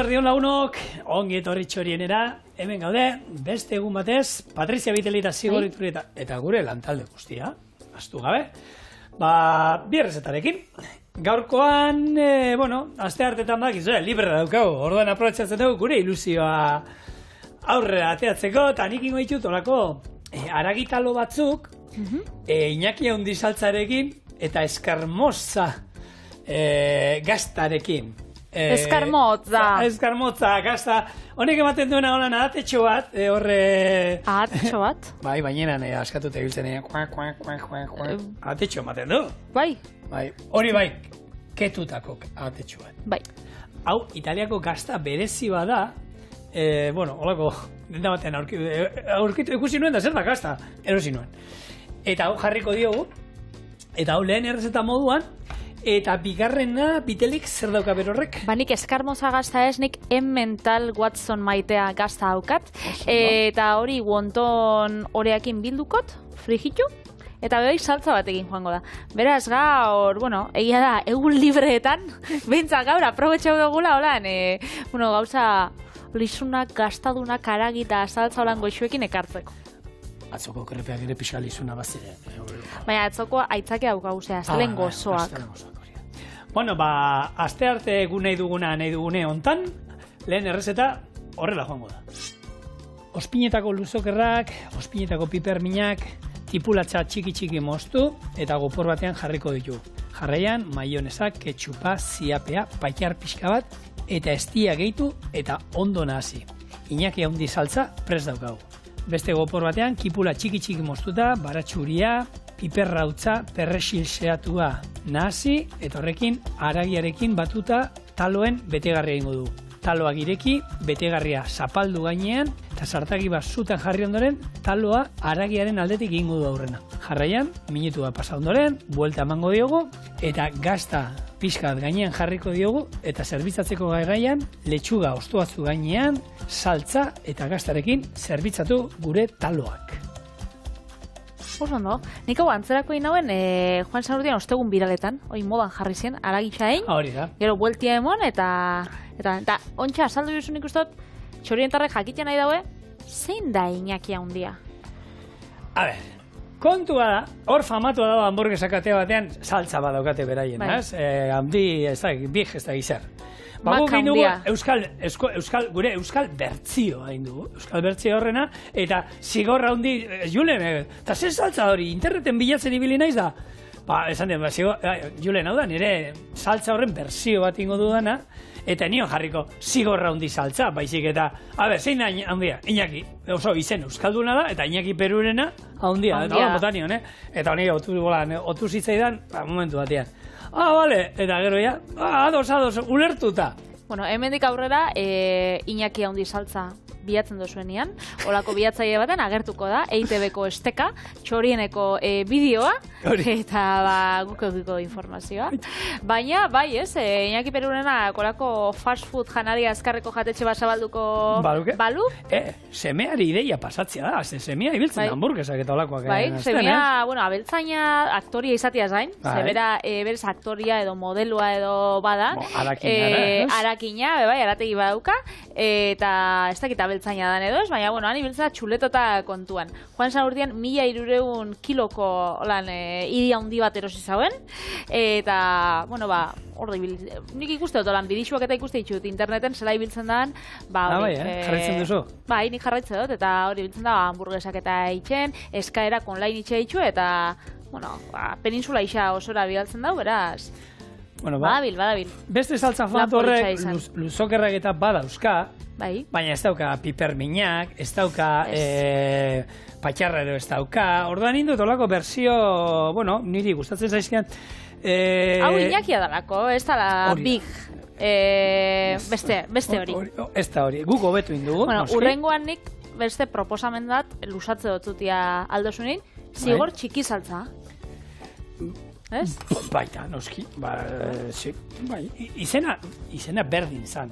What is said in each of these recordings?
Arratsaldeon lagunok, ongi etorri txorienera, hemen gaude, beste egun batez, Patrizia Biteli eta Zigor Iturrieta, eta gure lantalde guztia, astu gabe, bi errezetarekin. Gaurkoan, asteartetan bakizu, libre daukagu, orduan aprobetxatzen dugu gure ilusioa aurrera ateatzeko, eta nik ingo ditut olako aragitalo batzuk, Iñaki Handizaltzarekin eta eskarmotza gaztarekin. Eskarmotza, gazta. Honek ematen duena holan ahatetxo bat, horre... Ahatetxo bat? Bai, bainenan askatute biltzen, ahatetxo ematen du. Bai. Hori bai, ketutako ahatetxo bat. Bai. Hau, Italiako gazta berezi bada, holako, denda batean aurkitu ikusi nuen da zer da gazta, erosi nuen. Eta hau jarriko diogu, eta hau lehen errezeta moduan, eta bigarrena, Bitelik zer dauka berorrek? Nik eskarmoza gazta ez, nik Emmental Watson maitea gazta daukat. Eta hori wonton oreakin bildukot, frijitu, eta behoi saltza batekin joango da. Beraz, gaur, egia da, egun libreetan, behintzat gaur, aprobetxau dugula, holan, gauza lizunak, gaztadunak, aragita, saltza holan goixuekin ekartzeko. Atzoko krepeak ere pixka lizuna bazire. Baina, atzoko aitzake daukagu, zelen gozoak. Aste arte egun nahi dugune hontan, lehen errezeta horrela joango da. Ospinetako luzokerrak, ospinetako piperminak, tipulatxa txiki moztu eta gopor batean jarriko ditu. Jarraian, maionesak, ketxupa, ziapea, paiar pixka bat, eta estia gehitu eta ondo nahasi. Iñaki Handizaltza prest daukagu. Beste gopor batean, kipula txiki moztuta, baratxuria, piperrautza, perresil seatua nahasi, eta horrekin aragiarekin batuta taloen betegarria ingo du. Taloak ireki, betegarria zapaldu gainean, eta sartaki bat zutan jarri ondoren, taloa aragiaren aldetik ingo du aurrena. Jarraian, minutu bat pasa ondoren, buelta emango diogu, eta gazta pixkat gainean jarriko diogu, eta zerbitzatzeko gaian, letxuga ostoatzu gainean, saltza eta gaztarekin zerbitzatu gure taloak. Oso, nik hau antzerako inauen, Juan Sanurdian ostegun biraletan, modan jarri zen, aragitxain, gero bueltia emon, eta ontsa, azaldu juzunik ustot, txorientarrek jakiten nahi daue, zein da Iñaki Handia? A ber, kontua da, hor famatua dago hamburguesak ate batean, saltza badaukate beraien, handi, big ez da gizar. Guk egin dugu gure euskal bertzio hain dugu, euskal bertzio horrena, eta zigorra handi, Julen, eta zer saltza hori, interneten bilatzen ibili naiz da? Esan den, Julen, hau da, nire saltza horren bertzio bat ingo dudana, eta nion jarriko zigorra handi saltza, baizik eta, zein da handia, Iñaki, oso izen euskalduna da, eta Iñaki Perurena handia, eta hola botanion, eta honi otu zitzaidan, momentu batean. Bale, eta gero ya, ados, ulertuta. Hemendik aurrera, Iñaki Handizaltza bilatzen dozuenean, olako bilatzaile baten agertuko da, EITB-ko esteka, txorieneko bideoa, eta guk eukiko informazioa. Baina, Iñaki Perurena kolako fast food janaria azkarreko jatetxe bat zabalduko balu? Semeari ideia pasatzea da, semea ibiltzen hamburguesak eta olakoak. Semea, abeltzaina aktoria izatea zain, berez aktoria edo modeloa edo bada, arakina, arategi badauka, eta ez dakit abeltzaina dan edo ez, baina, han ibiltzea txuletota kontuan. Juan Sanurdian 1300 kiloko hiri handi bat erosi zauen, eta, nik ikuste dut, bidixuak eta ikuste ditut interneten, zela ibiltzen dan, jarraitzen duzu? Bai, nik jarraitzen dut, eta hori ibiltzen da, hamburguesak eta itxen, eskaerak online itxe itxu, eta, peninsula isa osora bigaltzen dau, beraz, badabil. Beste saltza famatu horrek, luzokerrak eta badauzka, baina ez dauka piperminak, ez dauka patxarrero ez dauka, orduan indut olako berzio, niri gustatzen zaizkian. Hau Iñakia dalako, ez da big, beste hori. Ez da hori, guk hobetu indugu. Urrengoan nik beste proposamen dat, lusatze dutzutia aldosunin, zigor txiki saltza. Ez? Baita, noski, izena berdin zan,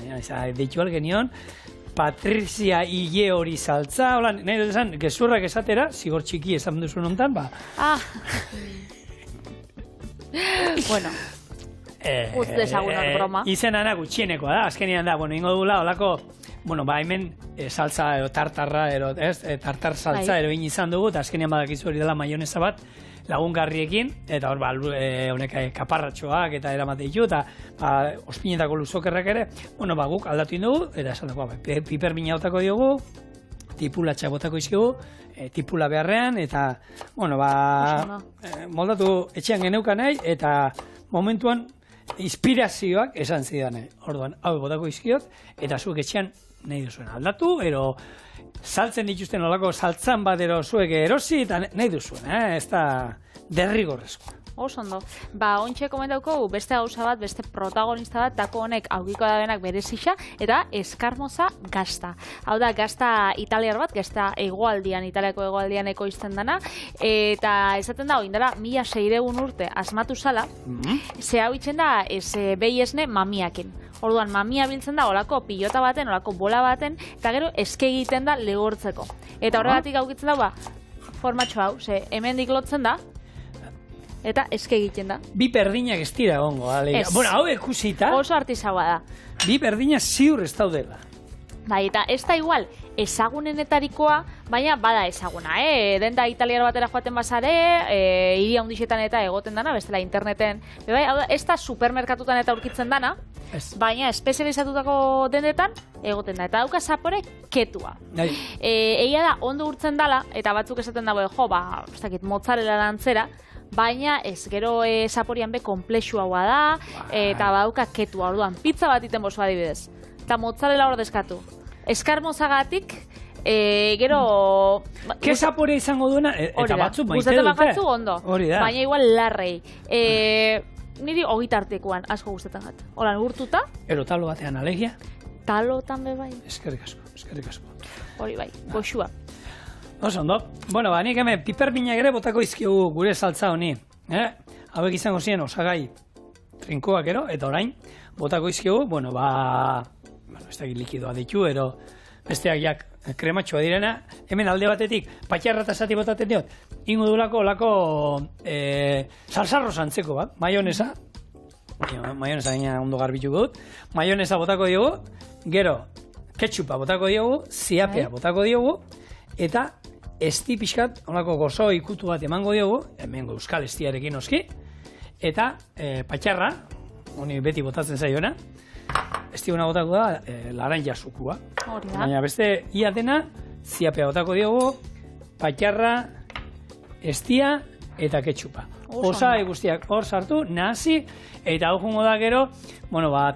deitu algenion, Patrizia Ile hori saltza, nahi dut esan, gezurrak esatera, zigor txiki esan duzun ontan, Bueno, Utz dezagun hor broma. Izenana gutxienekoa da, azkenean da, ingo dugula, olako, hemen salsa ero tartarra, tartar salsa ero izan dugu, eta azkenean badakizu hori dela maionesa bat, lagungarriekin, eta hor, honek kaparratxoak eta eramate ditu, eta ospinetako luzokerrak ere, guk aldatu indugu, eta esan dago, pipermina botako diogu, tipulatxa botako izkigu, tipula beharrean, eta, moldatu etxean geneukan nahi, eta momentuan inspirazioak esan zidan. Orduan, hau botako izkiot, eta zuek etxean nahi duzuen aldatu, ero saltzen dituzten olako saltzan bat ero zuek erosi, eta nahi duzuen, ez da derrigorrezkoa. Oso ondo. Ontxe komentauko beste gauza bat, beste protagonista bat, dako honek augiko da benak berezixa, eta eskarmoza gazta. Hau da, gazta italiar bat, gazta Italiako egoaldian ekoizten dana, eta esaten da, oindela, 1600 urte asmatu zala, ze hau itzen da, behi esne mamiakin. Orduan, mamia biltzen da, olako pilota baten, olako bola baten, eta gero eske egiten da legortzeko. Eta horregatik aukitzen da, formatxo hau, ze hemendik lotzen da, eta eske egiten da. Bi berdinak ez dira gongo, hau ikusita. Oso artisaua da. Bi berdinak ziur ez daudela. Bai, eta ez da igual, ezagunenetarikoa, baina bada ezaguna, denda italiar batera joaten bazare, hiri handixetan eta egoten dana, bestela interneten, bai, hau da, ez da supermerkatutan eta aurkitzen dana, baina espezializatutako dendetan egoten da, eta dauka zapore ketua. Egia da, ondo urtzen dala, eta batzuk esaten dago, ez dakit, mozzarella lantzera, baina ez, gero zaporian be komplexua da, eta badauka ketua, orduan, pizza bat iten bozu adibidez, eta mozzarella hor deskatu. Eskarmozagatik, gero... Ke zapore izango duena, eta batzuk maite dute. Gustatzen bagatzu ondo, baina igual larrei. Niri ogitartekoan asko gustatzen gat. Holan, urtuta. Ero talo batean alegia. Talotan be bai. Eskerrik asko. Hori bai, goxua. Oso ondo. Nik hemen piperminak ere botako izkigu gure saltza honi. Hauek izango ziren osagai trinkoak ero, eta orain, botako izkigu, ez da likidoa ditu, ero besteak jak krematxoa direna, hemen alde batetik, patxarra eta zati botaten diot, ingo dulako olako salsarro zantzeko bat, maionesa gaina ondo garbituko dut, maionesa botako diogu, gero ketchupa botako diogu, ziapea botako diogu, eta esti pixkat, olako gozo ikutu bat emango diogu, hemen euskal estiarekin oski, eta patxarra, honi beti botatzen zaiona, estiguna botako da, laranja zukua. Baina beste ia dena, ziapea botako diogu, patxarra, estia eta ketxupa. Osa guztiak hor sartu, nahasi, eta hau jungo da gero,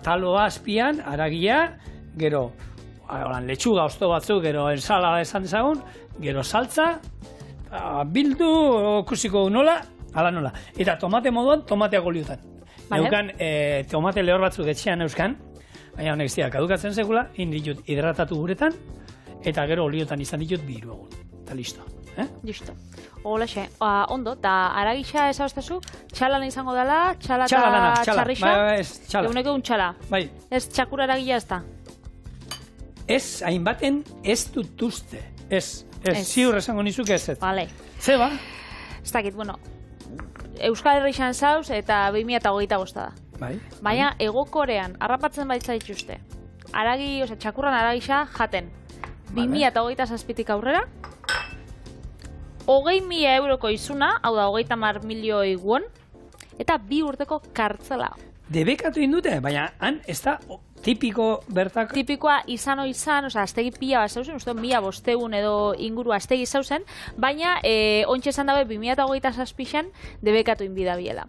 taloa azpian, aragia, gero, letxuga osto batzuk, gero ensalada esan dezagun, gero saltza, bildu, kusiko nola, ala nola. Eta tomate moduan, tomateak oliutan. Neukan, tomate lehor batzuk etxean euskan, baina honek ziak kadukatzen sekula, inditut hidratatu guretan, eta gero oliotan izan ditut 2 egun. Eta listo. Listo. Olaxe, ondo, eta aragisa ezabestazu, txalan izango dela, txala eta txarrixa, txala. Eguneko un txala. Bai. Ez txakura aragia ez da. Ez, hainbaten ez dut uste. Ez, ziur esango nizuk ez. Vale. Zeba? Ez dakit, Euskal Herrixan zauz eta 2025 da. Bai. Baina Ego Korean harrapatzen baitza dituzte. Txakurran aragisa jaten. 2027tik aurrera. 20.000 euroko izuna, hau da 30 milioi won, eta 2 urteko kartzela. Debekatu indute, baina han ez da tipiko bertako... Tipikoa izan, aztegi pila bat zauzen, uste 1500 edo inguru aztegi zauzen, baina ontsa esan dabe 2027an debekatu inbida biela.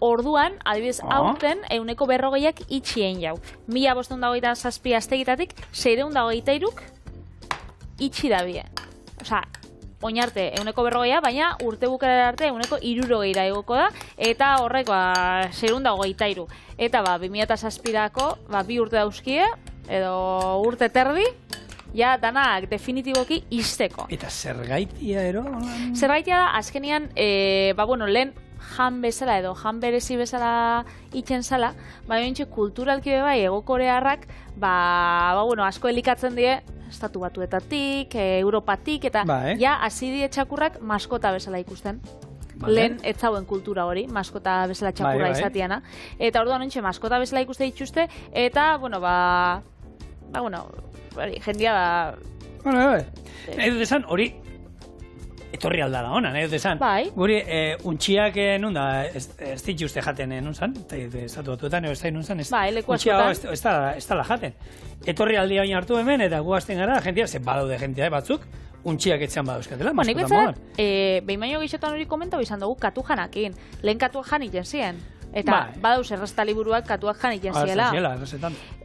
Orduan, adibidez, aurten, 140ak itxien jau. 1527 aztegitatik, 623 itxi da bie. Oinarte, 140, baina urte bukarera arte 160 egoko da, eta horrek 623. Eta 2007ako 2 urte dauzkie, edo urte terdi, ja danak definitiboki izteko. Eta zergaitia ero? Zergaitia da, azkenian, lehen jan bezala edo jan berezi bezala itxen zala, baina kulturalki bai Ego Korearrak, asko elikatzen die, Estatu Batuetatik, Europatik, eta ja hasi die txakurrak maskota bezala ikusten. lehen ez zauen kultura hori, maskota bezala txakurra izatiana. Eta orduan ontxe maskota bezala ikuste dituzte, eta, bueno, jendia, nahi dut esan, hori, etorri aldala ona, nahi dut esan. Guri, untxiak nun da, ez dituzte jaten nun zan, estatu batuetan, ez da nun zan, ez da la jaten. Etorri aldia baina hartu hemen, eta gu hasten gara, jentia, ze badaude jentia batzuk, untxiak etxean badauzkatela, maskotan modan. Behin baino gehixotan hori komentau izan dugu katu janakin, lehen katuak jan iten ziren. Eta badauz errezta liburuak katuak jan iten ziela.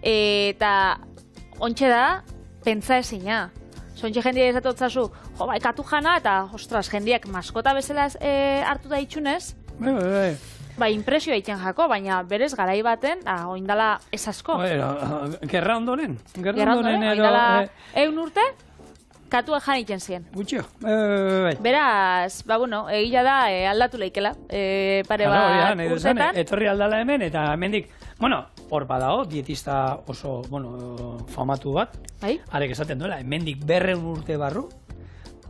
Eta ontxe da, pentsa ezina. Zontxe jendia izatotzazu, katu jana, eta, ostras, jendiak maskota bezala hartu da itxunez, impresioa iten jako, baina berez garai baten, oindala ez asko. Gerra ondoren. Oindala 100 urte, katuak jan iten ziren. Gutxio. Beraz, egia da aldatu leikela, pare bat urtetan. Etorri aldala hemen, eta hemendik, hor badao, dietista oso, famatu bat, arek esaten duela, hemendik 200 urte barru,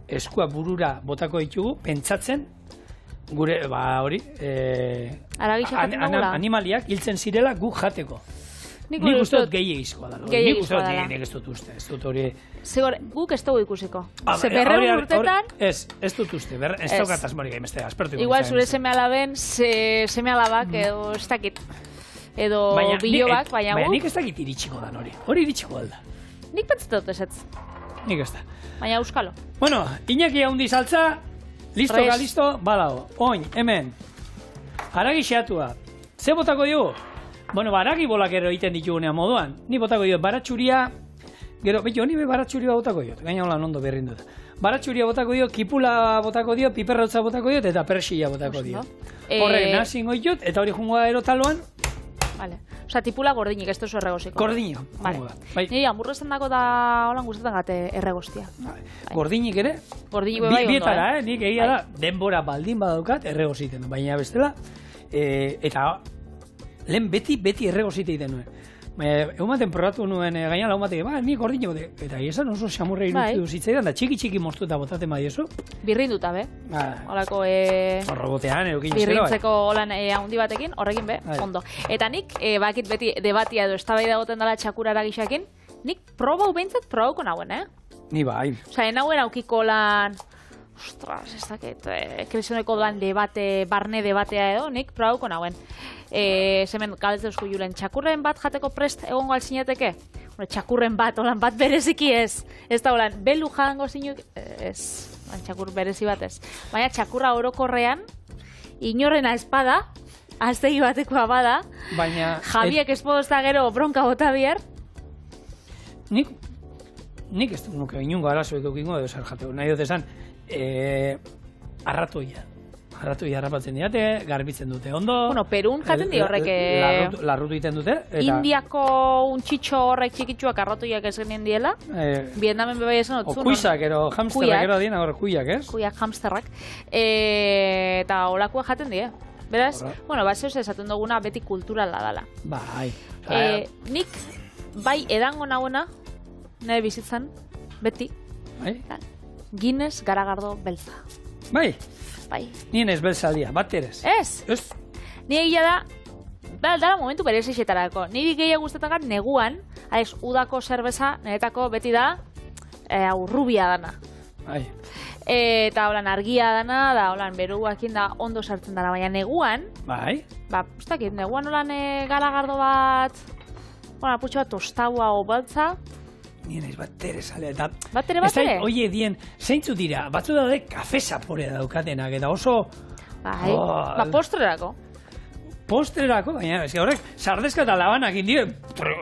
eskua burura botako ditugu, pentsatzen, gure, hori, animaliak hiltzen zirela guk jateko. Nik uste dut gehiagizkoa da. Nik uste dut nik ez dut uste, ez dut hori... Zigor, guk ez dugu ikusiko. Ze 200 urtetan... Ez dut uste, ez daukat asmorik gaimestea, aspertu. Igual zure seme alaben, seme alabak edo ez dakit. Edo bilobak, baina guk... Baina nik ez dakit iritsiko da hori. Hori iritsiko alda. Nik pentsatu dut ezetz. Nik ez da. Baina euskalo. Bueno, Iñaki haundi saltza, listo ga listo, balago. Oin, hemen, haragi xeatua. Ze botako dugu? Bueno, haragi bolak ero egiten ditugunean moduan. Ni botako diot baratxuria, gero, betio, ni baratxuria botako diot. Gaina hola ondo berrin dut. Baratxuria botako diot, kipula botako diot, piperrautza botako diot, eta persilla botako diot. Horrek nazi ingoitut, eta hori jungoa erotaloan. Vale. Osa, tipula gordinik, ez tozu erregoziko. Gordino. Niri, hamburguesan dako da holan gustatzen gate erregoztia. Gordinik ere? Gordinik bai ondo, bietara, nik egia da, denbora baldin badaukat erregoziten. Baina bestela, eta lehen beti erregozite egiten nuen. Egun baten probatu nuen gaina lagun batek, ni gordino, eta esan oso xamurra irutu zitzaidan, da txiki mostu eta botaten badiezu. Birrinduta, be? Olako... Robotean, eukin zero. Birrintzeko holan handi batekin, horrekin, be, ondo. Eta nik, bakit beti debatia edo estabaida goten dela txakurara gixakin, nik probau behintzat probauko nauen, Ni bai. Osa, nauen aukiko lan... Ostras, ez dakit, kresioneko doan barne debatea edo, nik probauko nauen. Zemen, galdetzen eusku julen, txakurren bat jateko prest egongo alzinateke? Txakurren bat, holan bat bereziki ez. Ez da holan, belu jango zinuk, ez, txakur berezi bat ez. Baina txakurra orokorrean, inorrena espada, aztegi batekoa bada, Javiek espodozta gero bronka bota bier. Nik ez duk nuke inungo arazoik eukingo edo zer jateko. Nahi dut esan, arratoia harrapatzen diate, garbitzen dute ondo. Bueno, Perun jaten di horrek... Larrutu egiten dute. Indiako untxitxo horrek txikitsuak arratoiak ez genien diela. Vietnamen bebai esan otzun. O kuisak, ero hamsterrak ero dien, agora kuiak, ez? Kuiak, hamsterrak. Eta holakua jaten die. Beraz, zeus esaten duguna beti kulturala dala. Bai. Nik, bai edango nagoena, nire bizitzan, beti, Guinness garagardo beltza. Bai? Nien ez beltzaldia, bat erez. Ez? Ni egia da, dala momentu berez eixetarako. Niri gehiago guztetan neguan, udako zerbeza, niretako beti da, rubia dana. Eta holan argia dana, da holan beruakin da ondo sartzen dara, baina neguan, ustakit, neguan holan garagardo bat, aputxo bat tostaua o beltza, nien ez bat ere sale, eta... Bat ere? Oie dien, zeintzu dira, batzu daude kafe zapore daukatenak, eta oso... Postrerako. Postrerako, baina, horrek, sardezka eta labanak indio,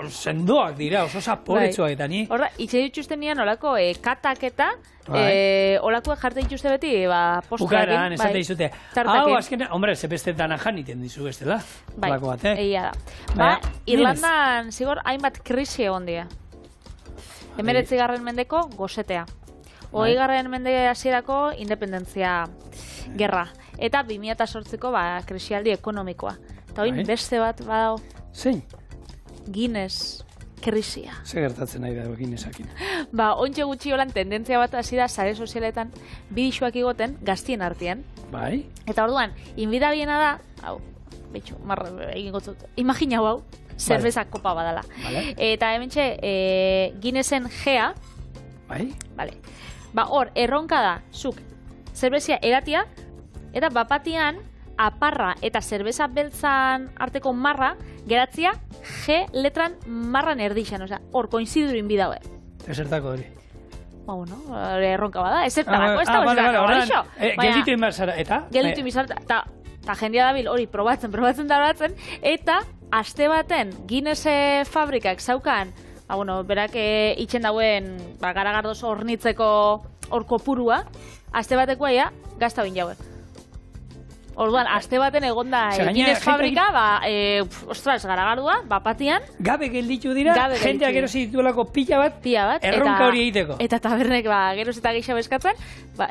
sendoak dira, oso zaporetsuak eta ni... Horra, itxe dituzten nian olako kataketa, olakoak jarte dituzte beti, postrekin. Bukaran, esate dizute. Hau, azken, hombre, zepestetan ajan iten dizu ez dela. Egia da. Irlandan, zigor, hainbat krisi egon dira. 19. mendeko gozetea. 20. mende hasierako independentzia gerra. Eta 2008ko krisialdi ekonomikoa. Eta hori beste bat badao. Zein? Guinness krisia. Ze gertatzen nahi da Guinnesekin. Ontxe gutxi holan tendentzia bat hasi da sare sozialetan bidixuak igoten gaztien artean. Bai. Eta orduan, inbidabiena da, hau, betxo, marra egin gotzut, imagina hau, zerbeza kopa badala. Vale. Eta hementxe, Guinnessen gea, Bai. vale. Hor, erronka da, zuk, zerbezia eratia, eta bapatian, aparra eta zerbeza beltzan arteko marra, geratzia G letran marran erdixan, osea, hor koinzidurin bidaue. Esertako hori. Bueno, erronka bada, ezertarako, ez da horreixo. Gelditu inbazara, eta? Gelditu inbazara, eta jendia dabil hori probatzen, eta aste baten Guinness fabrikak zaukan, berak itxen dauen garagardoz hornitzeko hor kopurua, aste batekoa ja, gazta bin jaue. Orduan, aste baten egonda Guinness fabrika, ostras, garagardua, bapatian. Gabe gelditu dira, jendeak erosi dituelako pila bat, erronka hori egiteko. Eta tabernek geroz eta gehiago eskatzen,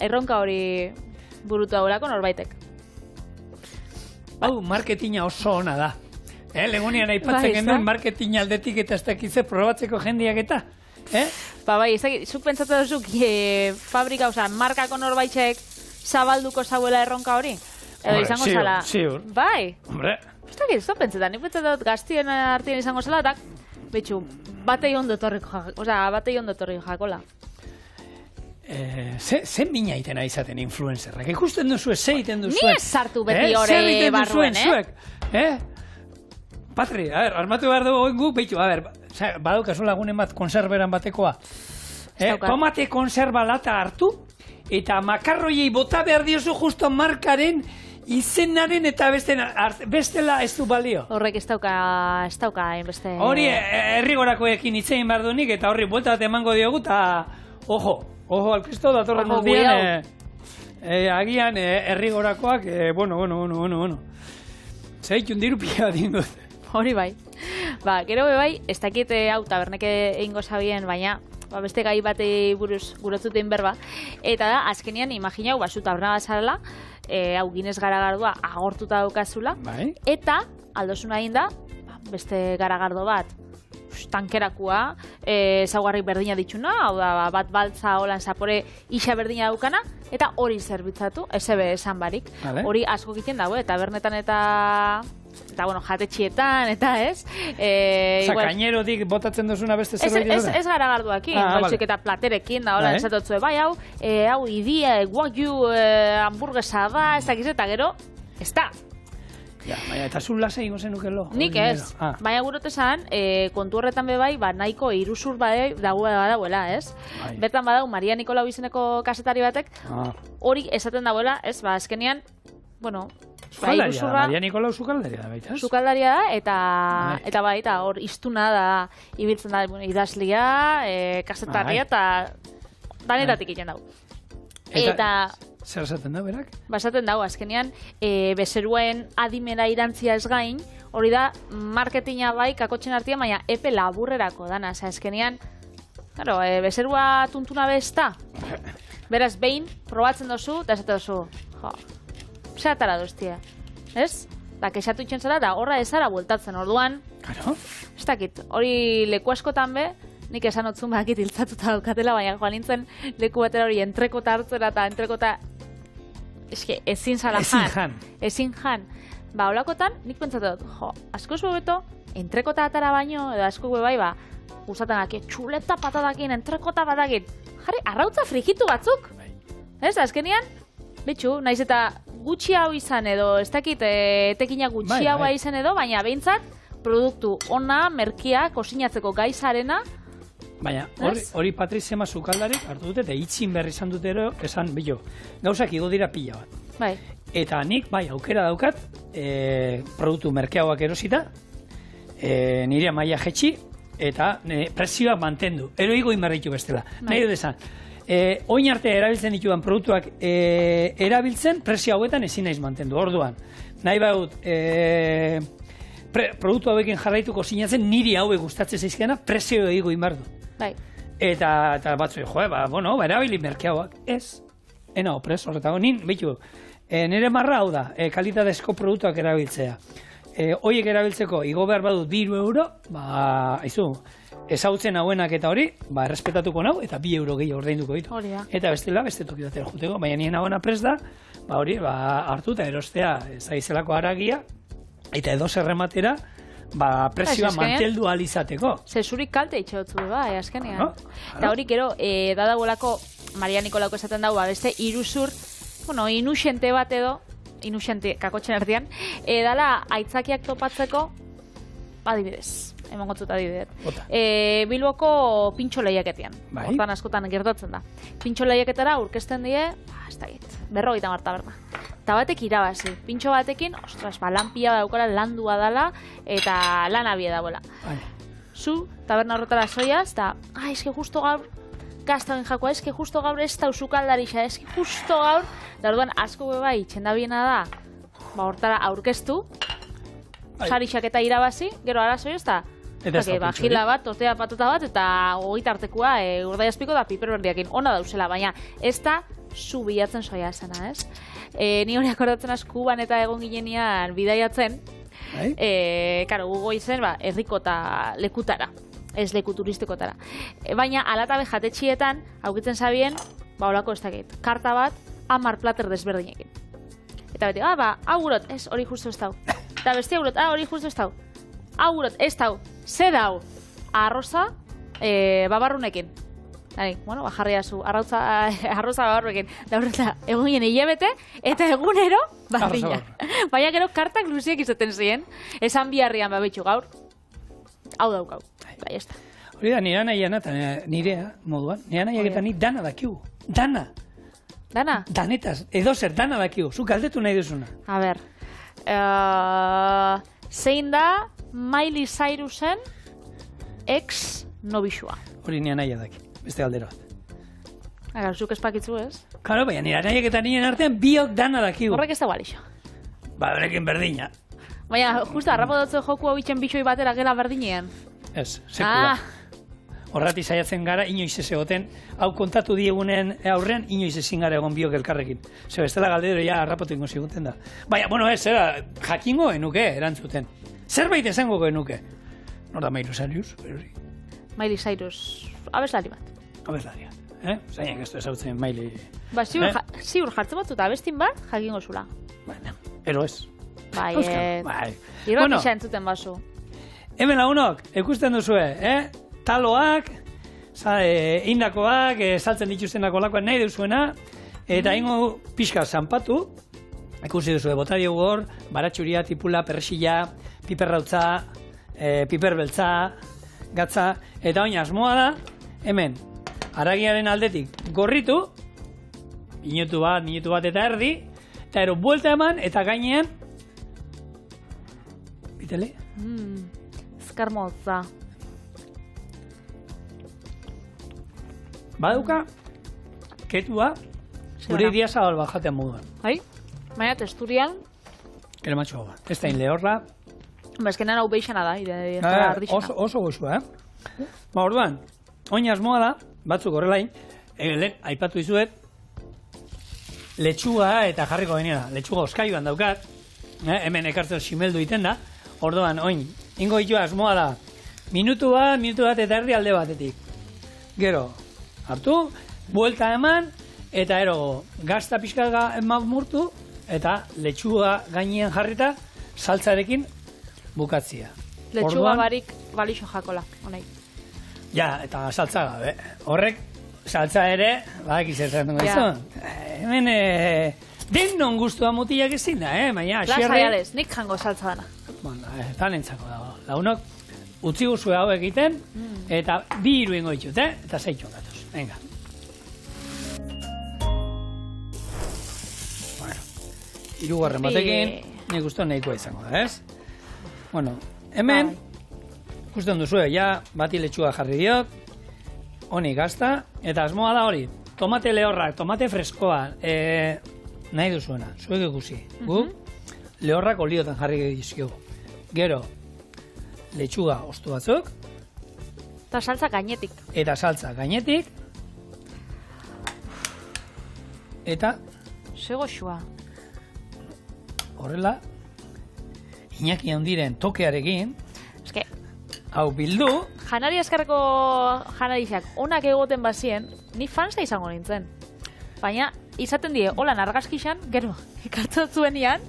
erronka hori burutu daurako norbaitek. Hau, marketinga oso ona da. Legonian aipatzen genuen marketing aldetik eta ez dakitze probatzeko jendeak eta. Bai, zuk pentsatzen duzuk fabrika, markako norbaitek zabalduko zauela erronka hori? Edo izango zala. Ziur. Bai. Hombre. Ez dakit, ez da pentsetan. Nik pentsetan dut gaztien artien izango zela, eta betxu, batei ondo torri jakola. Zen mina iten izaten influencerrak. Ikusten duzu, ze iten duzu. Ni ez sartu beti hori barruen, Patri, armatu behar dugu guk, betxu, badaukazu lagunen bat konserberan batekoa. Tomate konserba lata hartu, eta makarroiei bota behar diozu justo markaren izenaren eta bestela ez du balio. Horrek ez dauka beste... Hori herrigorakoekin itzein behar dunik eta horri buelta bat emango diogu eta ojo al Cristo datorren urtean agian herrigorakoak, bueno. Zaitun diru pila dingot. Hori bai. Gero bai, ez dakit hau taberneke egingo zabien, baina beste gai batei buruz gurotzuten berba. Eta da, azkenian, imaginau, zu taberna bazarela, hau Guinness garagardua agortuta daukazula. Bai. Eta, aldosuna egin da, beste garagardo bat, tankerakua, zaugarrik berdina dituna, hau da, bat baltza holan zapore isa berdina daukana, eta hori zerbitzatu, SB esan barik. Hori asko egiten dago, eta bernetan eta jatetxietan, eta ez. Kainerotik botatzen duzuna beste zerbait dira? Ez garagarduakin, baizik eta platerekin, da hola, esatotzue, hau idia, guayu, hamburguesa da, ez dakiz eta gero, ez da. Eta zu lasa ingo zenukelo? Nik ez, baina gurotezan, kontu horretan bebai, nahiko iruzur badauela, ez? Bertan badau, Maria Nikolau izeneko kasetari batek, hori esaten dauela, ez, azkenean, bueno, Maria Nikolau sukaldaria da, baita? Sukaldaria da, eta hor iztuna da, ibiltzen da, idazlia, kasetaria, eta danetatik egiten dago. Eta zer esaten da, berak? Esaten dago, azkenean, bezeruen adimena irantzia ez gain, hori da, marketinga bai, kakotxen artean, baina epe laburrerako dana, azkenean, bezerua tuntuna bezta, beraz, behin, probatzen dozu, eta esaten dozu, zeatara doztia, ez? Da, kesatu itxen zara, da horra ezara bueltatzen orduan. Claro. Ez dakit, hori leku askotan be, nik esan otzun bakit hiltzatuta daukatela, baina joan nintzen leku batera hori entrekota hartzera eta entrekota ezin zala jan. Ezin jan. Holakotan, nik pentsatu dut, asko zu beto, entrekota atara baino, edo asko bai, gustatzen gaki, txuleta patatakin, entrekota patakin. Jarri, arrautza frijitu batzuk. Ez, azkenian, betxu, naiz eta gutxi hau izan edo, ez dakit, etekina gutxi hau izan edo, baina behintzat, produktu ona, merkia, kosinatzeko gaizarena. Baina, hori Patrizema sukaldarik hartu dute, eta itzin berri izan dutero, esan, bilo, gauzak igo dira pila bat. Bai. Eta nik, aukera daukat, produktu merkeagoak erosita, nire maila jetxi, eta prezioak mantendu. Ero igo inberritu bestela. Nahi dut esan. Oin arte erabiltzen ditudan produktuak erabiltzen, prezio hauetan ezin naiz mantendu. Orduan, nahi baut, produktu hauekin jarraituko sinatzen, niri hauek gustatzen zaizkiana, prezio egigo inbardu. Bai. Eta batzu, erabili merkeagoak. Ez. Ena, horretago. Nin, bitu, nire marra hau da, kalitatezko produktuak erabiltzea. Hoiek erabiltzeko igo behar badu 2 euro, ezautzen hauenak eta hori, errespetatuko nau, eta 2 euro gehi ordainduko ditu. Eta bestela, beste toki batera juteko, baina nien hauena prest da, hartu eta erostea zaizelako haragia, eta edo zerrematera, presioa manteldu alizateko. Zezurik kalte itxotzu, azkenean. Eta hori, gero, dadagoelako, Maria Nikolauko esaten dago, beste iruzur, inuxente bat edo, inuxente kakotxen artean, dala aitzakiak topatzeko, adibidez, emangotzut adibidez. Bilboko pintxo lehiaketean, hortan askotan gertatzen da. Pintxo lehiaketara urkesten die, ez da git, 50 taberna. Eta batek irabazi, pintxo batekin, ostras, lanpia daukara landua dala, eta lan abie dagoela. Zu, taberna horretara zoiaz, eta, eske justo gaur, gaztauen jakoa, eske justo gaur ez da usukaldarixa, eske justo gaur, da orduan asko bai, txendabiena da, hortara aurkeztu, sarixak eta irabazi, gero arazoi ez da, gila bat, tortea patata bat, eta hogeita artekoa urdaiazpiko da piper berdiakin, ona dauzela, baina ez da zu bilatzen soia zena, ez? Ni hori akordatzen Kuban eta egon ginean bidaiatzen, karo, gugo izen, herriko eta lekutara, ez leku turistikotara. Baina, alatabe jatetxietan, haukitzen zabien, olako ez dakit, karta bat, 10 plater desberdinekin. Eta beti, hau gurot, ez, hori justo ez dau. Eta beste gurot, hori justo ez dau. Hau gurot, ez dau, ze dau, arroza, babarrunekin. Jarria zu, arroza babarrunekin. Da horreta, egunien hilabete, eta egunero, bardina. Baina gero, kartak luziek izaten ziren, esan biharrian babetxu gaur, hau daukau. Bai, ez da. Hori da, nire nahiana eta nirea, moduan, nire nahiak eta ni dana dakiu. Dana. Dana? Danetaz, edo zer, dana dakiu. Zuk galdetu nahi duzuna. A ber, zein da Miley Cyrusen ex-nobixua? Hori nire nahiak daki, beste galdero bat. Agar, zuk espakitzu ez? Karo, baina nire nahiak eta nien artean biok dana dakiu. Horrek ez da balixo. Horrekin berdina. Baina, justa, harrapodatzen joku hau itxen bitxoi batera gela berdinean. Ez, sekula. Horrati saiatzen gara, inoiz ez egoten, hau kontatu diegunen aurrean, inoiz ezin gara egon biok elkarrekin. Zer, bestela galdero ja harrapatu ingo ziguten da. Baina, jakingo genuke erantzuten. Zerbait esango genuke. Nor da Miley Cyrus? Miley Cyrus, abeslari bat. Abeslaria, Zainak ez du ezautzen Miley... Ziur jartzen batut abestin bat, jakingo zula. Baina, ero ez. Bai, irbat pixan entzuten basu. Hemen lagunok, ikusten duzue, taloak, indakoak, saltzen dituztenako lakoak nahi duzuena, eta ingo pixka zanpatu, ikusi duzue, bota diogu hor, baratxuria, tipula, persila, piperrautza, piperbeltza, gatza, eta oin asmoa da, hemen, haragiaren aldetik gorritu, minutu bat eta erdi, eta ero buelta eman, eta gainean, bitele? Eskarmotza. Baduka, ketua, gure idia zabal bajatean moduan. Bai? Baina texturian? Krematxoa ba. Ez da inlehorra. Ezkenan hau beixana da. Oso goxua, orduan, oin asmoa da, batzuk horrelain, aipatu dizuet, letxuga eta jarriko geniera. Letxuga oskaiuan daukat, hemen ekartzen simeldu iten da, orduan, oin, ingo ditu asmoa da, minutu bat eta erdi alde batetik. Gero, hartu, buelta eman, eta gazta pixka murtu, eta letxuga gainean jarrita, saltzarekin bukatzia. Letxuga barik balixo jakola, honei. Ja, eta saltza gabe. Horrek, saltza ere, badak izertzen dugu izan. Hemen, denon guztua mutilak ezin da, baina, xerre... nik jango saltza dana. Talentzako dago. Launok, utzi guzue hau egiten, eta 2 hiru ingo ditut, eta 6 jokatuz. Venga. Bueno, 3 batekin, nik uste nahikoa izango da, ez? Bueno, hemen, ikusten duzue, ja, bati letxuga jarri diot, honi gazta, eta asmoa da hori, tomate lehorrak, tomate freskoa, nahi duzuena, zuek ikusi. Gu, lehorrak oliotan jarri dizkiogu. Gero, letxuga ostu batzuk. Eta saltza gainetik. Eta... Zego xua. Horrela, Iñaki Handiren tokearekin, Eske, hau bildu, janari askarreko janariak onak egoten bazien, ni fansa izango nintzen. Baina, izaten die, holan argazkixan, gero, ekartzen zuenian,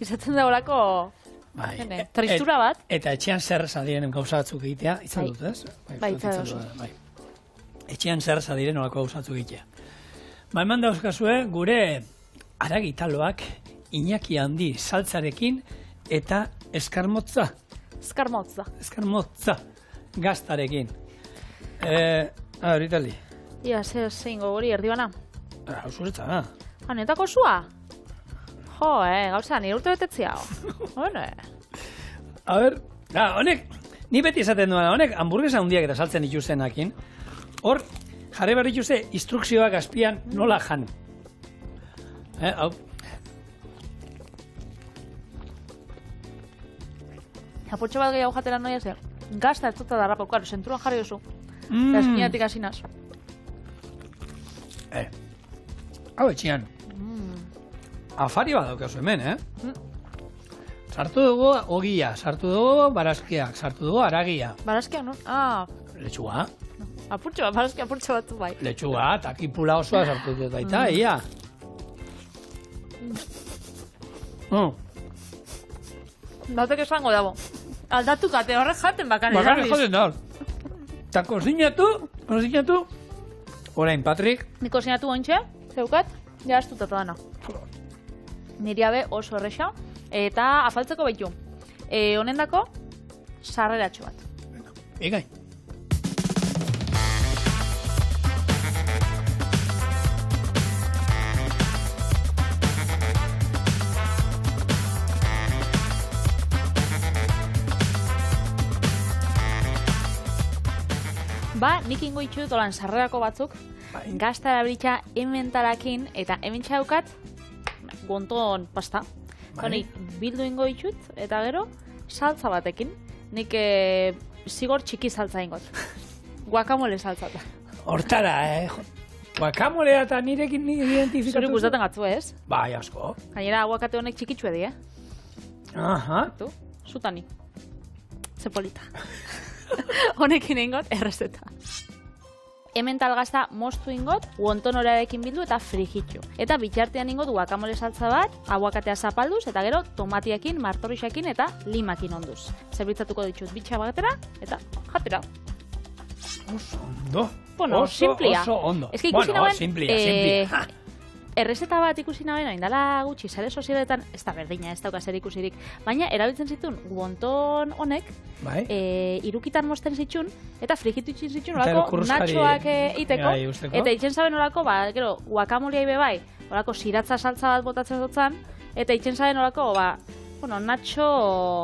izaten da horako bai, tristura bat. Eta etxean zer zadiren gauza batzuk egitea, izan dut, ez? Bai, oso. Bai. Etxean zer zadiren olako gauza batzuk egitea. Ba, eman dauzkazue, gure aragitaloak Iñaki Handi saltzarekin eta eskarmotza. Eskarmotza gaztarekin. Horitali. Ia, zein gogori erdibana. Zuretza da. Netako zua? Jo, gauza, nire urte betetzia. Hone. A ber, honek, ni beti esaten duena, honek hamburguesa handiak eta saltzen dituztenakin, hor, jarri behar dituzte instrukzioak azpian nola jan. Hau. Apurtxo bat gehiago jatera noia zer. Gazta ez dut darrako, karo, zenturan jarri duzu. Espinatik asinaz. Hau etxian. Afari bat daukazu hemen, Sartu dugu ogia, sartu dugu barazkiak, sartu dugu aragia. Barazkia, no? Letxuga. Apurtxo bat, barazkia apurtxo bat bai. Letxuga, takipula osoa sartu dut baita, ia. Batek esango dago. Aldatu kate, horrek jaten bakan Bakan jaten da. Eta kozinatu. Orain, Patrik. Ni kozinatu ointxe, zeukat, jaztutatu dana. Niri abe oso erresa, eta afaltzeko behitu. Honen dako, sarreratxo bat. Egai. Ba, nik ingo itxut olan sarrerako batzuk, gazta erabilitza emmentalakin, eta hementsa daukat, gonton pasta. Nik bildu ingo itxut, eta gero, saltza batekin. Nik zigor txiki saltza ingot. Guacamole saltza. Hortara, guacamolea eta nirekin identifikatu. Zuri gustatzen gatzu, ez? Bai, asko. Gainera, aguakate honek txikitxu edi, Aha. Tu, zutani. Zepolita. Honekin ingot, errezeta. Emmental gazta moztu ingot, wonton horarekin bildu eta frijitxu. Eta bitxartean ingot guacamole saltza bat, aguakatea zapalduz, eta gero tomatiakin, martorixakin eta limakin onduz. Zerbitzatuko ditut bitxa bagatera, eta jatera. Oso ondo. Bueno, simplia. Oso ondo. Ez que ikusi nagoen, simplia. Errezeta bat ikusi nagoen, oindala gutxi, sare sozialetan, ez da berdina, ez dauka zer ikusirik. Baina, erabiltzen zituen wonton honek, irukitan mozten zituen, eta frigitu itzin zituen, olako natxoak iteko, eta itzen zaben olako, gero, guacamolea ibe bai, olako siratza saltza bat botatzen dutzen, eta itzen zaben olako, natxo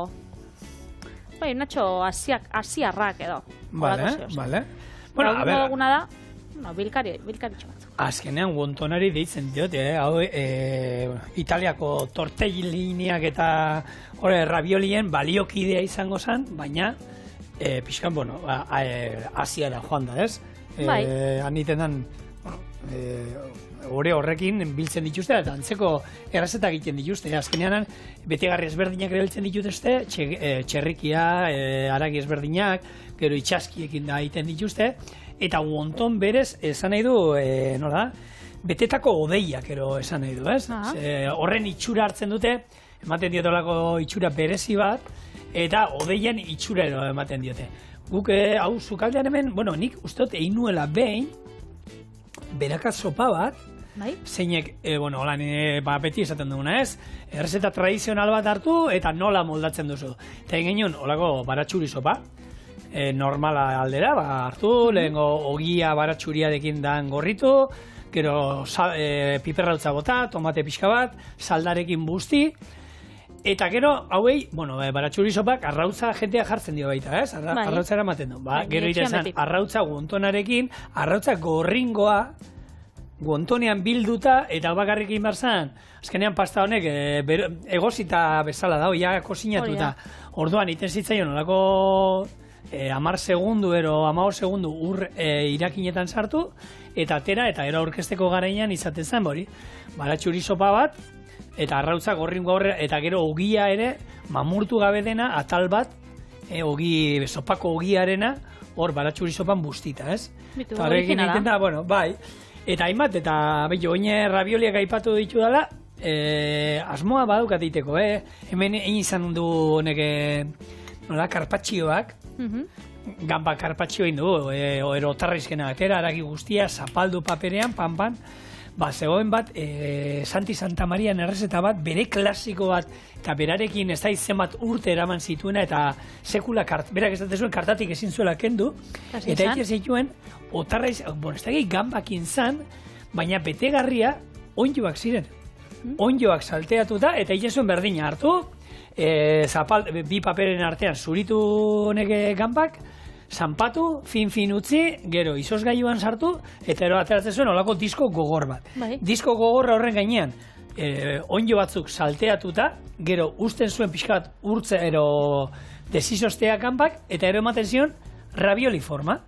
asiarrak edo. Vale. Bueno, a ver. Duguna da, bilkaritxo bat. Azkenean wontonari deitzen diot, hau Italiako tortelliniak eta raviolien baliokidea izango zen, baina pixkan, Asiara joan da, ez? Aniten dan, horrekin biltzen dituzte, eta antzeko errazetak egiten dituzte. Azkenean, betegarri ezberdinak erabiltzen dituzte, txerrikia, aragi ezberdinak, gero itxaskiekin da egiten dituzte, eta wonton berez esan nahi du, betetako odeiak esan nahi du, ez? Horren itxura hartzen dute, ematen diotolako itxura berezi bat, eta odeien itxura ematen diote. Guk hau sukaldean hemen, nik uste dut egin nuela behin, berakaz sopa bat, zeinek, beti esaten duguna, ez? Errezeta tradizional bat hartu, eta nola moldatzen duzu. Eta egin genuen, olako baratxuri sopa, normala aldera, hartu, lehenko ogia baratxuriarekin dan gorritu, gero piperrautza bota, tomate pixka bat, saldarekin busti, eta gero, hauei, baratxuri sopak arrautza jentea jartzen dio baita, ez? Arrautza eramaten du. Gero iten arrautza guontonarekin, arrautza gorringoa, guontonean bilduta, eta bakarrik barzan, azkenean pasta honek egosita bezala da, ja kozinatuta. Orduan, iten zitzaion, olako 10 segundu, 15 segundu irakinetan sartu, eta atera, eta gero aurkezteko garainan izaten zen, baratxuri sopa bat, eta arrautza gorringo aurrera, eta gero ogia ere, mamurtu gabe dena, atal bat, sopako ogiarena, hor baratxuri sopan bustita, ez? Bitu, Eta horrekin originala. egiten da, bueno, bai. Eta hainbat, eta oin rabioliak aipatu ditu dela, asmoa badukat iteko, Hemen egin izan du honek, nola, karpatxioak, gamba karpatxio egin du, ero otarrizkena atera, araki guztia, zapaldu paperean, pan, zegoen bat, Santi Santa Marian errezeta bat, bere klasiko bat, eta berarekin ez da zenbat urte eraman zituena, eta sekula, berak ez zuen kartatik ezin zuela kendu, eta ez zituen, otarraiz, ez da gambakin zan, baina betegarria, onjoak ziren. Onjoak salteatuta, eta egin zuen berdina hartu, bi paperen artean zuritu honek gambak, zanpatu, fin utzi, gero izozgailuan sartu, eta ero ateratzen zuen olako disko gogor bat. Disko gogorra horren gainean, onjo batzuk salteatuta, gero usten zuen pixka bat urtze, ero desizostea gambak, eta ero ematen zion ravioli forma.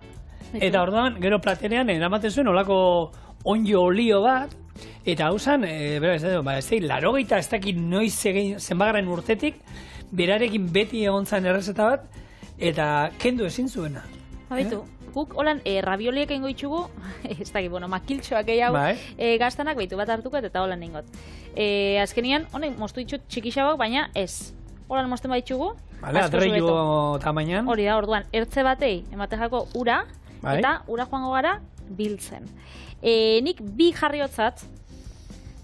Eta orduan, gero platerean, eramaten zuen olako onjo olio bat, eta hau zan, larogeita ez dakit noiz zenbagaren urtetik, berarekin beti egon zan errezeta bat, eta kendu ezin zuena. Baitu, guk holan rabioliek egingo itxugu, ez dakit, makiltxoak gehiago gaztanak, behitu bat hartuko eta holan ingot. Azkenian, honek moztu ditut txikixabak, baina ez. Holan mozten baditxugu, adreilu tamainan. Hori da, orduan, ertze batei, ematejako ura, eta ura joango gara biltzen. Nik bi jarriotzat,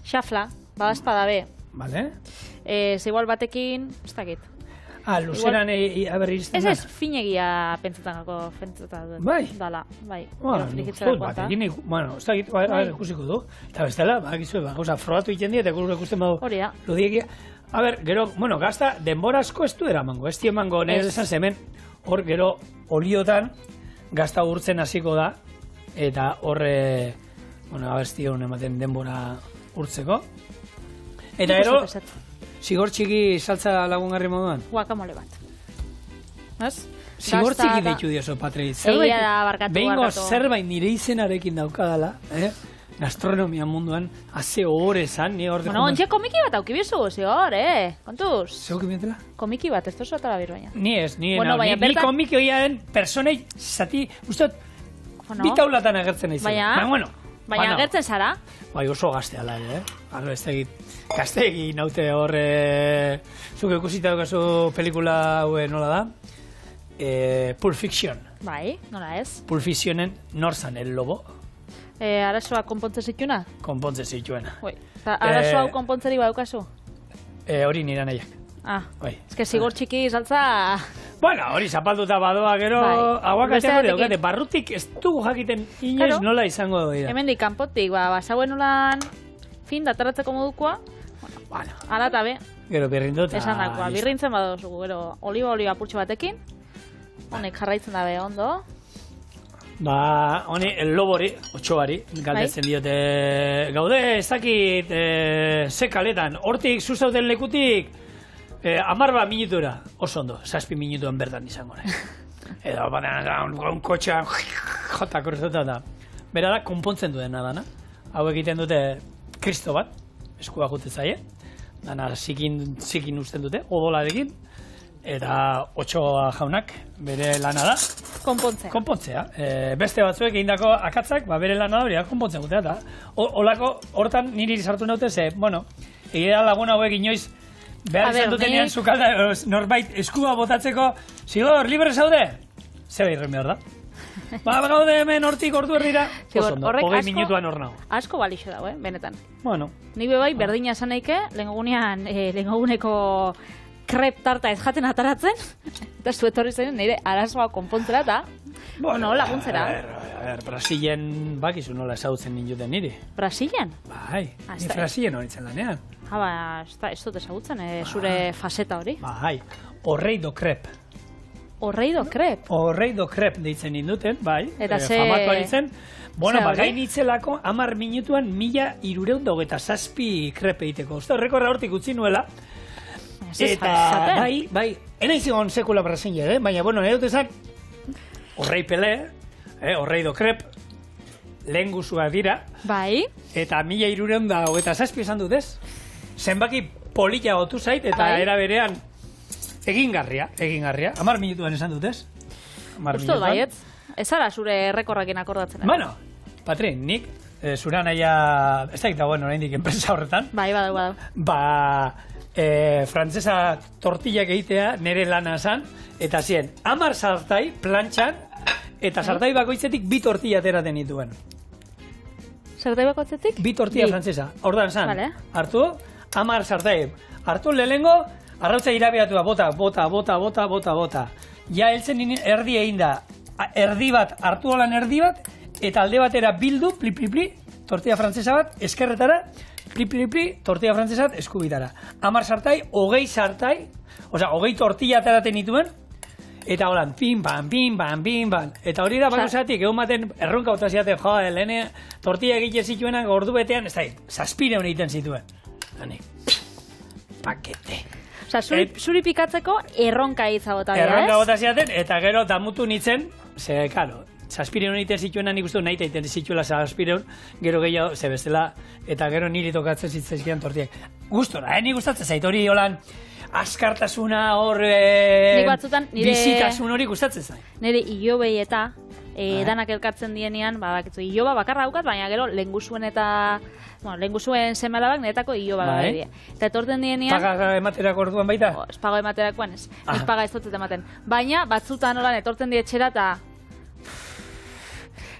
xafla, badazpada be. Zeigual batekin, ez dakit. Luzeran aberrizten da? Ez finegia pentsatako dala, bai. Ez dakit, ikusiko du. Eta bestela, gauza, frogatu egiten dira, eta ikusten badu ludiekia. Gero, gazta, denbora asko ez du eramango, ez di emango, nire esan zemen, hor gero oliotan gazta urtzen hasiko da, eta horre, abestion ematen denbora urtzeko. Eta ero, zigor txiki saltza lagungarri moduan? Guakamole bat. Zigor txiki deitu dioso, Patri. Behingo zerbait nire izenarekin daukadala, gastronomia munduan, haze hori zan, ni hor... Ontxe komiki bat aukibizu, zigor, kontuz. Zego kimetela? Komiki bat, ez tozu atala bir baina. Ni ez, ni komiki hoiaren personei zati, ustot, bi taulatan agertzen nahi zen. Baina agertzen zara? Bai, oso gazteala, ez egit, gazteekin naute hor, zuke ikusita dukazu pelikula haue nola da? Pulp Fiction. Bai, nola ez? Pulp Fictionen norzan, el lobo? Arazoa konpontze zituena? Konpontze zituena. Arazoa konpontzeri badaukazu? Hori nire nahiak. Ez que zigor txiki saltza... Hori zapalduta badoa gero, aguakateak hori daukate, barrutik ez dugu jakiten inoiz nola izango dira. Hemen dik kanpotik, basauen nolan fin dataratzeko modukoa, ala eta be. Gero birrindu eta... Esan dakoa, birrintzen badozugu, gero oliba apurtxo batekin, honek jarraitzen dabe ondo. Honi, el lobori, otxobari, galdetzen diote, gaude, ez dakit, ze kaletan, hortik, zuzauten lekutik, 10 minutura, oso ondo, 7 minutuan bertan izango nahi. Edo, un kotxean, jota, korrezuta da. Bera da, konpontzen duena dana. Hau egiten dute kristo bat, eskua jute zaie, dana zikin usten dute, odolarekin, eta Otxoa jaunak, bere lana da. Konpontzea. Beste batzuek egindako akatzak, bere lana da hori, konpontzen gutea, eta holako, hortan niri sartu naute ze, egia laguna hauek inoiz, behar izan dutenean zukalda, norbait eskua botatzeko, zigor, libre zaude? Zeba irren behar da. Gaude hemen hortik ordu erdira, oso ondo, 20 minutuan hor nago. Asko balixo dago, benetan. Ni bebai, berdina esan naike, lehenguguneko krep tarta ez jaten ataratzen, eta zuetorri zen nire arazoa konpontzera eta laguntzera. Brasilen bakizu nola ezagutzen ninduten niri. Brasilen? Bai, ni Brasilen horitzen lanean. Ez dut ezagutzen, zure faseta hori. Bai, Orreido krep. Orreido krep? Orreido krep deitzen ninduten, bai. Eta famatu aritzen. Gai nitzelako 10 minutuan 1327 krep egiteko. Uste horrekorra hortik utzi nuela. Eta, bai, enaiz egon sekula Brasilen, baina, nire dut ezak, Orrei Pele, Orreido krep, lehen guzua dira. Bai. Eta 1327 esan dut ez? zenbaki polita gotu zait, eta era berean egingarria. 10 minutuan esan dut, ez? Uste baiet, ez ara zure errekorrakin akordatzen. Bueno, Patri, nik zura naia, ez da bueno, oraindik enpresa horretan. Bai, badau. Frantzesa tortillak egitea nire lana zan, eta zien, 10 sartai plantxan, eta sartai bakoitzetik 2 tortilla ateraten dituen. Sartai bakoitzetik? 2 tortilla frantzesa. Ordan zan, vale. hartu, 10 sartai. Hartu lehenengo, arrautza irabiatua, bota. Ja, heltzen erdi egin da, erdi bat, hartu holan erdi bat, eta alde batera bildu, pli, tortilla frantzesa bat, eskerretara, pli, tortilla frantzesa bat, eskubitara. 10 sartai, 20 sartai, osea, 20 tortilla ateraten dituen, eta holan, pim, pam. Eta hori da, bakozatik, egun baten erronka otaziaten, lehene, tortilla egite zituenak ordu betean, ez da, 7 egiten zituen. Hanik, pakete. Osa, zuri pikatzeko erronka hitza bota dira, ez? Erronka bota ziaten, eta gero damutu nintzen, ze, karo, 7 egiten zituena nik uste nahi egiten zituela 7, gero gehiago, ze bestela, eta gero niri tokatzen zitzaizkian tortiak. Gustora, nik gustatzen zait, hori holan, askartasuna hor, bizitasun hori gustatzen zait. Nire ilobei eta danak elkartzen dienean, iloba bakarra daukat, baina gero lehengusuen eta lehengusuen semalabak niretako iloba gara. Eta etorten dienean... Paga ematerako orduan baita? Ez paga ematerakoan ez. Ez paga ez dut ematen. Baina batzutan holan etorten dietxera eta...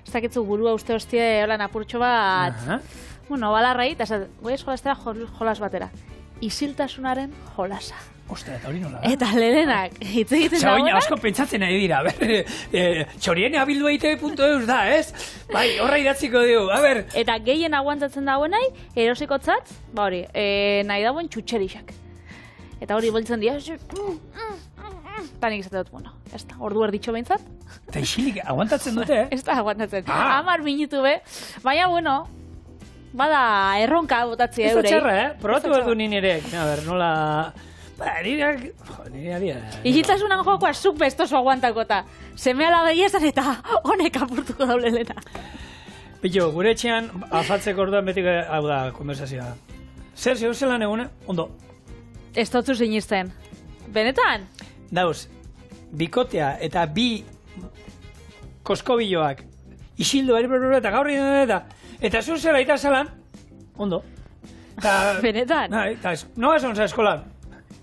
Ez dakitzu burua uste hostie holan apurtxo bat... Bueno, balarrai, eta ez goiz jolastera jolas batera. Isiltasunaren jolasa. Ostra, eta hori nola da? Eta lehenak, hitz egiten dagoena... Zagoina, asko pentsatzen nahi dira, txoriene abilduaite.eus da, ez? Bai, horra idatziko dugu, a ber... Eta gehien aguantatzen dagoenai, erosikotzat, hori, nahi dagoen txutxerixak. Eta hori boltzen dira, eta nik izate dut, bueno, ez da, ordu erditxo behintzat. Eta isilik, aguantatzen dute, Ez da, aguantatzen. 10 minutu be, baina, bueno, bada erronka botatzi eurei. Ez da txarra, probatu behar du nire, a ber, nola... Nire adia... Isiltasunan jokoa zuk bestoso aguantakota. Seme ala gehiazan eta honek apurtuko daule lena. Bitxo, gure etxean, afaltzeko orduan beti hau da, konversazioa. Zer, zeu zelan eguna? Ondo. Ez dutzu sinisten. Benetan? Dauz, bikotea eta 2 koskobiloak isildu eta gaur eta zeu zela eta zelan, ondo. Benetan? Eta no ez onza eskolan.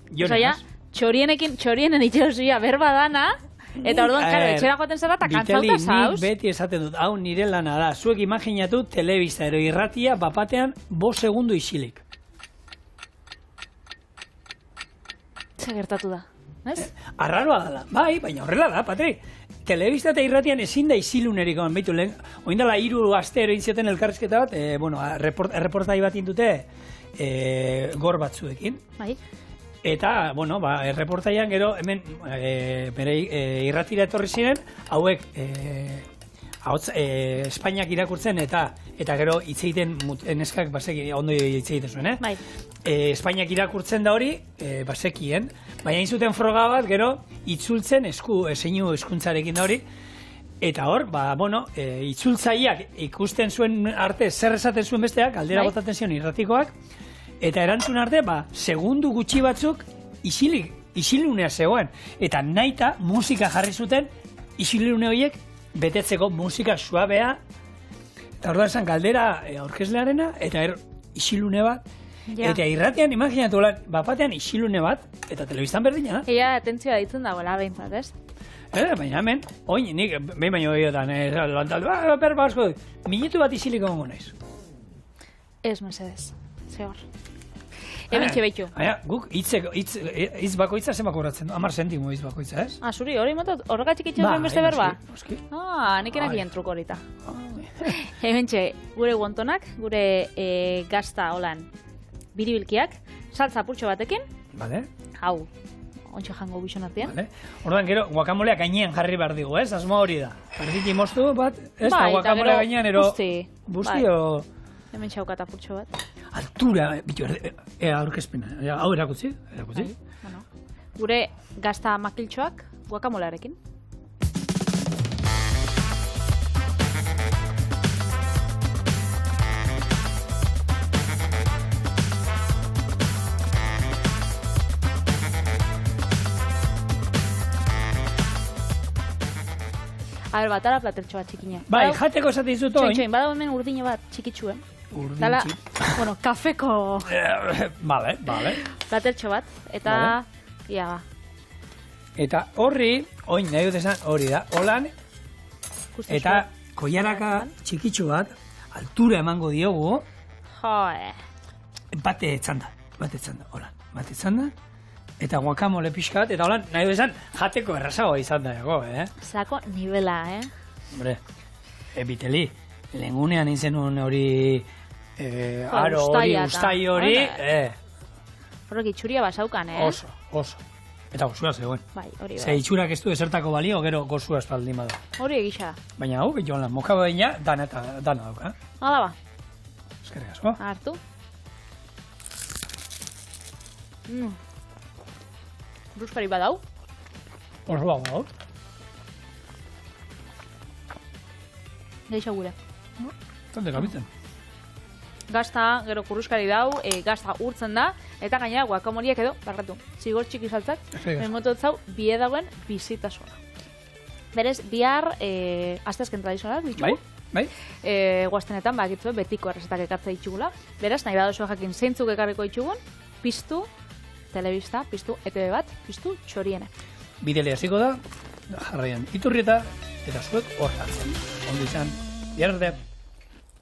Osa, txorienen itxerosia berba dana, eta orduan, karo, etxera joaten zara eta kantzauta zauz. Vitali, nik beti esaten dut, hau nire lana da. Zuek imaginatu telebista ero irratia bapatean 5 segundu isilik. Zer gertatu da, ez? Arraroa dala, bai, baina horrela da, Patri. Telebista eta irratian ezin da isilunerik on, behitu lehen. Oindala 3 aste ero intzioten elkarrizketa bat, erreportai bat indute gor batzuekin. Bai. Eta, bueno, erreportaian gero hemen bere irratira etorri ziren, hauek Espainiak irakurtzen eta gero hitz egiten neskak baseki ondo hitz egiten zuen, Bai. Espainiak irakurtzen da hori, basekien, baina hain zuten froga bat gero itzultzen zeinu hizkuntzarekin da hori. Eta hor, itzultzaileak ikusten zuen arte zer esaten zuen besteak, galdera botatzen zion irratikoak, eta erantzun arte, segundu gutxi batzuk isilunea zegoen. Eta nahita musika jarri zuten isilune horiek betetzeko musika suabea. Eta orduan esan galdera aurkezlearena, eta isilune bat. Eta irratian, imaginatu, bapatean isilune bat, eta telebistan berdina. Ea atentzioa ditzen dagoela behintzat, ez? Baina hemen, oin, nik behin baino gehiotan, minutu bat isilik egongo naiz. Ez, mesedez. Zehor. Hemen txebeitu. Guk hitz bakoitza zen bakoratzen du. 10 zentimo hitz bakoitza, ez? Zuri, hori motot, horregatik itxasen beste berba? Noski. Nik enakien truko horita. Hemen txe, gure guantonak, gure gazta holan biribilkiak, saltza apurtxo batekin. Bale. Hau, ontsa jango bixon artean. Vale. Orduan gero, guakamoleak gainean jarri behar digu, ez? Asmo hori da. Perditi moztu bat, ez? Bai, eta guakamolea gainean, ero... Busti o... Hemen txaukat apurtxo bat. Altura, bitu, aurkezpena. Hau erakutzi? Bueno, gure gazta makiltxoak guakamolarekin. A ber, batara platertxo bat txikine. Bai, jateko esaten dizut oin. Txoin, badago hemen urdine bat txikitsu, Dala, bueno, kafeko Vale. platertxo bat, eta ia ba. Eta horri, oin nahi dut esan, hori da, holan, eta koiaraka txikitsu bat, altura emango diogu, Joe. bate etzanda, holan, bate etzanda, eta guakamole pixka bat, eta holan, nahi dut esan, jateko errazagoa izan da dago, Zako nivela, Hombre, biteli, lehengunean izenun hori, aro hori, ustai hori, Horrek itxuria basaukan, Oso. Eta gozua zegoen. Bai, hori Ze itxurak ez du ezertako balio, gero gozua espaldin bada. Hori egisa. Baina hau, joan lan, moka baina, dana dauka. Hala ba, Eskerrik asko. hartu. Bruskari badau. Oso bago, Geixo gure. Tante kapitzen. Gazta, gero kurruskari dau, gazta urtzen da, eta gainera guakamoliak edo, barratu, zigor txiki saltzak, mengotu zau, bie dagoen bizitasuna. Berez, bihar, asteazken tradizionalak ditugu. Bai. Guaztenetan, bakitzu, betiko errezetak ekartza ditugula. Beraz, nahi badozua jakin zeintzuk ekarriko ditugun, piztu, telebista, piztu, ETV bat, piztu, txoriene. Bidele hasiko da, jarraian iturrieta, eta zuek hor hartzen. Ondo izan, bihar arte.